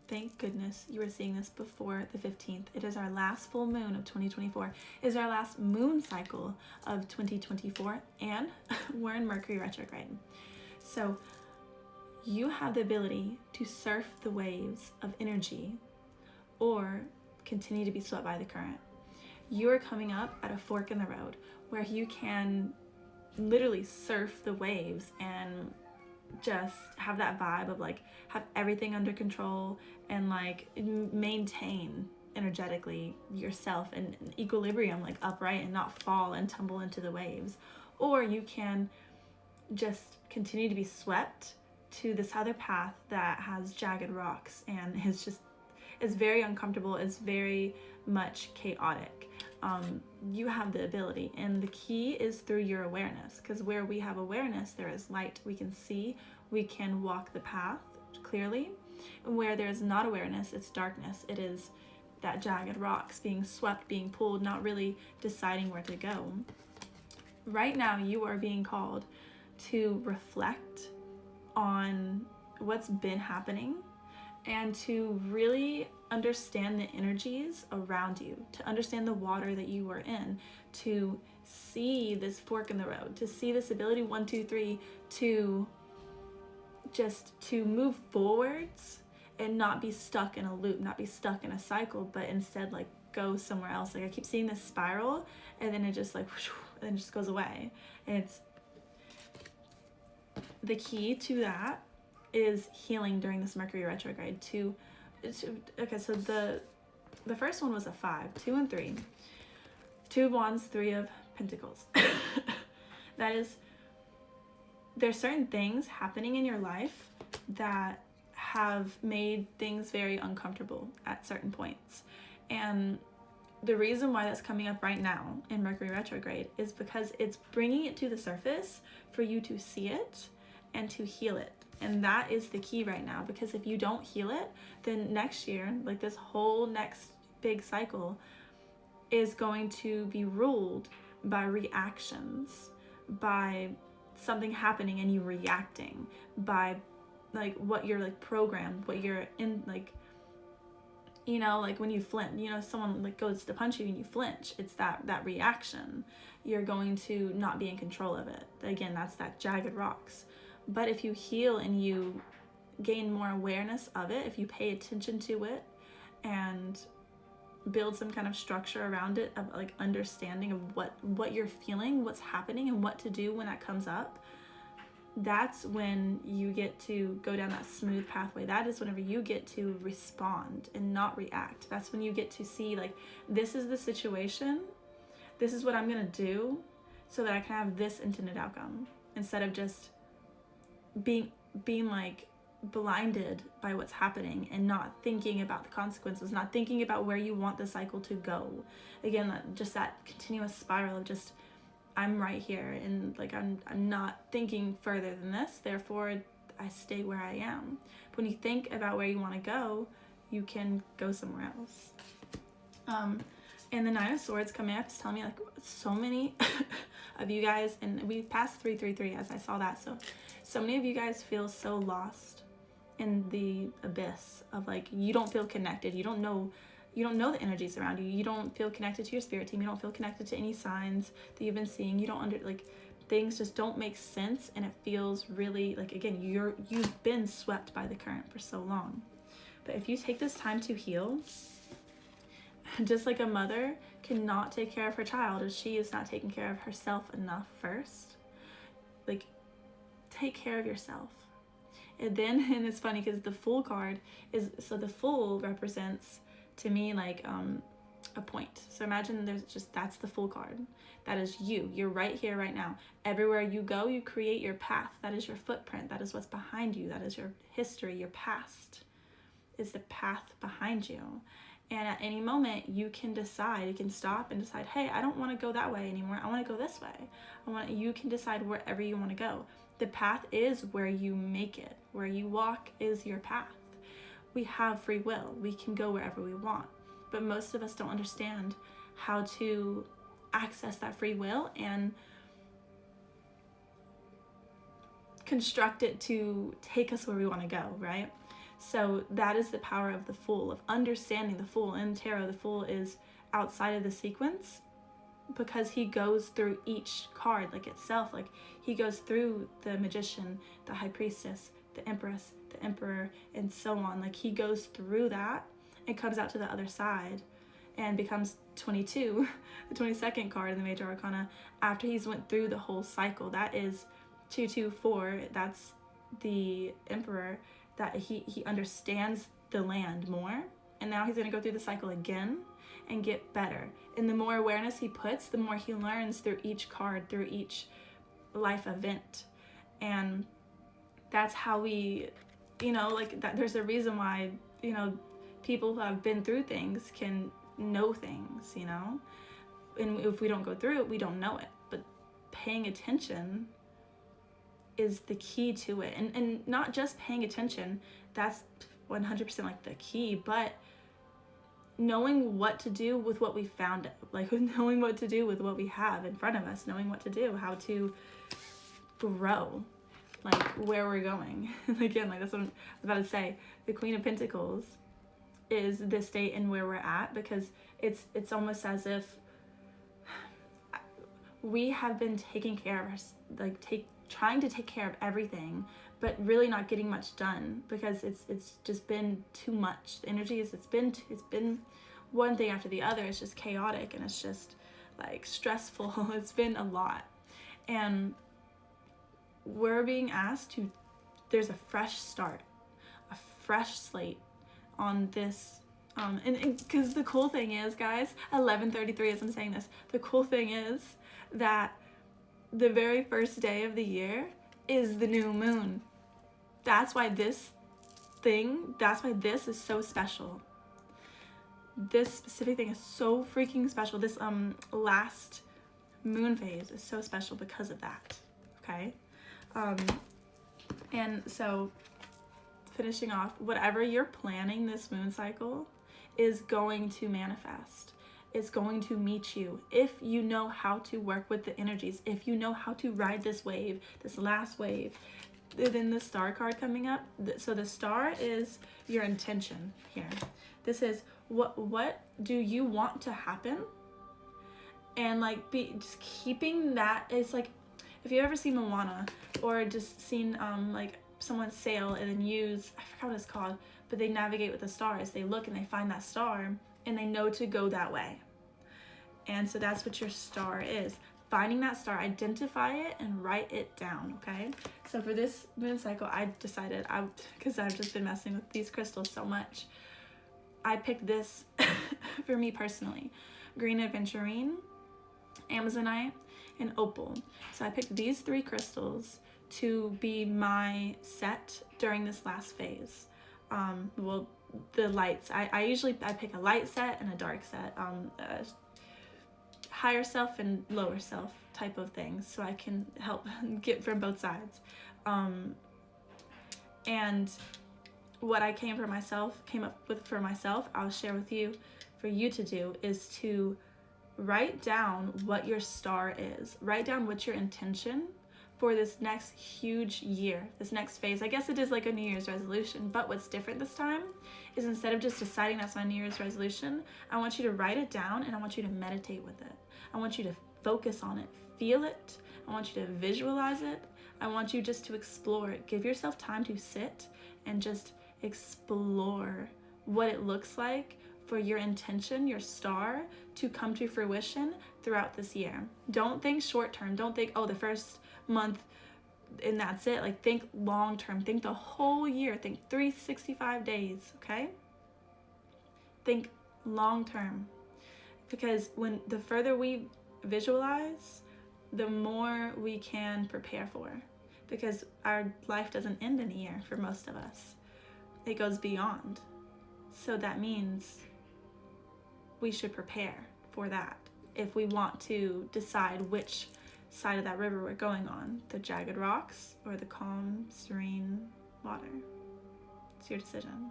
thank goodness you are seeing this before the 15th. It is our last full moon of 2024. It is our last moon cycle of 2024, and we're in Mercury retrograde. So you have the ability to surf the waves of energy or continue to be swept by the current. You are coming up at a fork in the road where you can literally surf the waves and just have that vibe of like have everything under control and like maintain energetically yourself in equilibrium, like upright, and not fall and tumble into the waves. Or you can just continue to be swept to this other path that has jagged rocks and is very uncomfortable, is very much chaotic. You have the ability, and the key is through your awareness, because where we have awareness, there is light. We can see, we can walk the path clearly. And where there is not awareness, it's darkness. It is that jagged rocks, being swept, being pulled, not really deciding where to go. Right now, you are being called to reflect on what's been happening and to really understand the energies around you, to understand the water that you are in, to see this fork in the road, to see this ability 1, 2, 3, to move forwards and not be stuck in a loop, not be stuck in a cycle, but instead like go somewhere else. Like I keep seeing this spiral and then it just like whoosh, and then just goes away. And it's the key to that is healing during this Mercury retrograde. Okay, so the first one was a 5, 2 and 3, 2 of Wands, 3 of Pentacles. That is, there's certain things happening in your life that have made things very uncomfortable at certain points. And the reason why that's coming up right now in Mercury retrograde is because it's bringing it to the surface for you to see it and to heal it. And that is the key right now, because if you don't heal it, then next year, like this whole next big cycle is going to be ruled by reactions, by something happening and you reacting, by like what you're like programmed, what you're in, like, you know, like when you flinch, you know, someone like goes to punch you and you flinch, it's that reaction. You're going to not be in control of it. Again, that's that jagged rocks. But if you heal and you gain more awareness of it, if you pay attention to it and build some kind of structure around it, of like understanding of what you're feeling, what's happening, and what to do when that comes up, that's when you get to go down that smooth pathway. That is whenever you get to respond and not react. That's when you get to see, like, this is the situation, this is what I'm gonna do so that I can have this intended outcome, instead of just being like blinded by what's happening and not thinking about the consequences, not thinking about where you want the cycle to go. Again, just that continuous spiral of just, I'm right here and like I'm not thinking further than this, therefore I stay where I am. But when you think about where you want to go, you can go somewhere else. And the 9 of Swords coming up is telling me like so many of you guys, and we passed 333 as I saw that, so many of you guys feel so lost in the abyss of like, you don't feel connected, you don't know the energies around you, you don't feel connected to your spirit team, you don't feel connected to any signs that you've been seeing, you don't things just don't make sense, and it feels really like, again, you've been swept by the current for so long. But if you take this time to heal, just like a mother cannot take care of her child if she is not taking care of herself enough first, like, take care of yourself. And it's funny because the Fool card is, so the Fool represents to me like a point. So imagine that's the Fool card. That is you. You're right here, right now. Everywhere you go, you create your path. That is your footprint. That is what's behind you. That is your history, your past. Is the path behind you. And at any moment, you can decide, you can stop and decide, hey, I don't want to go that way anymore. I want to go this way. You can decide wherever you want to go. The path is where you make it. Where you walk is your path. We have free will. We can go wherever we want. But most of us don't understand how to access that free will and construct it to take us where we want to go, right? So that is the power of the Fool, of understanding the Fool. In tarot, the Fool is outside of the sequence because he goes through each card like itself. Like he goes through the Magician, the High Priestess, the Empress, the Emperor, and so on. Like he goes through that and comes out to the other side and becomes 22, the 22nd card in the Major Arcana, after he's went through the whole cycle. That is 224. That's the Emperor, that he understands the land more, and now he's going to go through the cycle again and get better. And the more awareness he puts, the more he learns through each card, through each life event. And that's how we, like that. There's a reason why, people who have been through things can know things, and if we don't go through it, we don't know it. But paying attention is the key to it, and not just paying attention, that's 100% like the key, but knowing what to do with what we found, like knowing what to do with what we have in front of us, knowing what to do, how to grow, like where we're going. Again, like that's what I'm about to say. The Queen of Pentacles is the state and where we're at, because it's almost as if we have been taking care of us, trying to take care of everything, but really not getting much done, because it's just been too much. The energy is it's been one thing after the other. It's just chaotic, and it's just like stressful. It's been a lot, and we're being asked to, there's a fresh start, a fresh slate on this. And because the cool thing is, guys, 11:33 as I'm saying this, the cool thing is that the very first day of the year is the new moon. That's why this is so special. This specific thing is so freaking special. This last moon phase is so special because of that. Okay? And so finishing off, whatever you're planning this moon cycle is going to manifest. It's going to meet you if you know how to work with the energies, if you know how to ride this wave, this last wave. Then the Star card coming up. So the Star is your intention here. This is what do you want to happen? And like just keeping that. It's like, if you've ever seen Moana, or just seen like someone sail and then use, I forgot what it's called, but they navigate with the stars. They look and they find that star and they know to go that way. And so that's what your star is. Finding that star, identify it and write it down, okay? So for this moon cycle, I decided, because I've just been messing with these crystals so much, I picked this for me personally. Green Aventurine, Amazonite, and Opal. So I picked these three crystals to be my set during this last phase. Well, the lights. I pick a light set and a dark set. Higher self and lower self type of things, so I can help get from both sides. And what I came up with for myself, I'll share with you, for you to do, is to write down what your star is. Write down what's your intention for this next huge year, this next phase. I guess it is like a New Year's resolution, but what's different this time is, instead of just deciding that's my New Year's resolution, I want you to write it down and I want you to meditate with it. I want you to focus on it, feel it. I want you to visualize it. I want you just to explore it. Give yourself time to sit and just explore what it looks like for your intention, your star, to come to fruition throughout this year. Don't think short term. Don't think, oh, the first month and that's it. Like, think long term. Think the whole year. Think 365 days, okay? Think long term. Because the further we visualize, the more we can prepare for. Because our life doesn't end in a year for most of us. It goes beyond. So that means we should prepare for that if we want to decide which side of that river we're going on, the jagged rocks or the calm, serene water. It's your decision.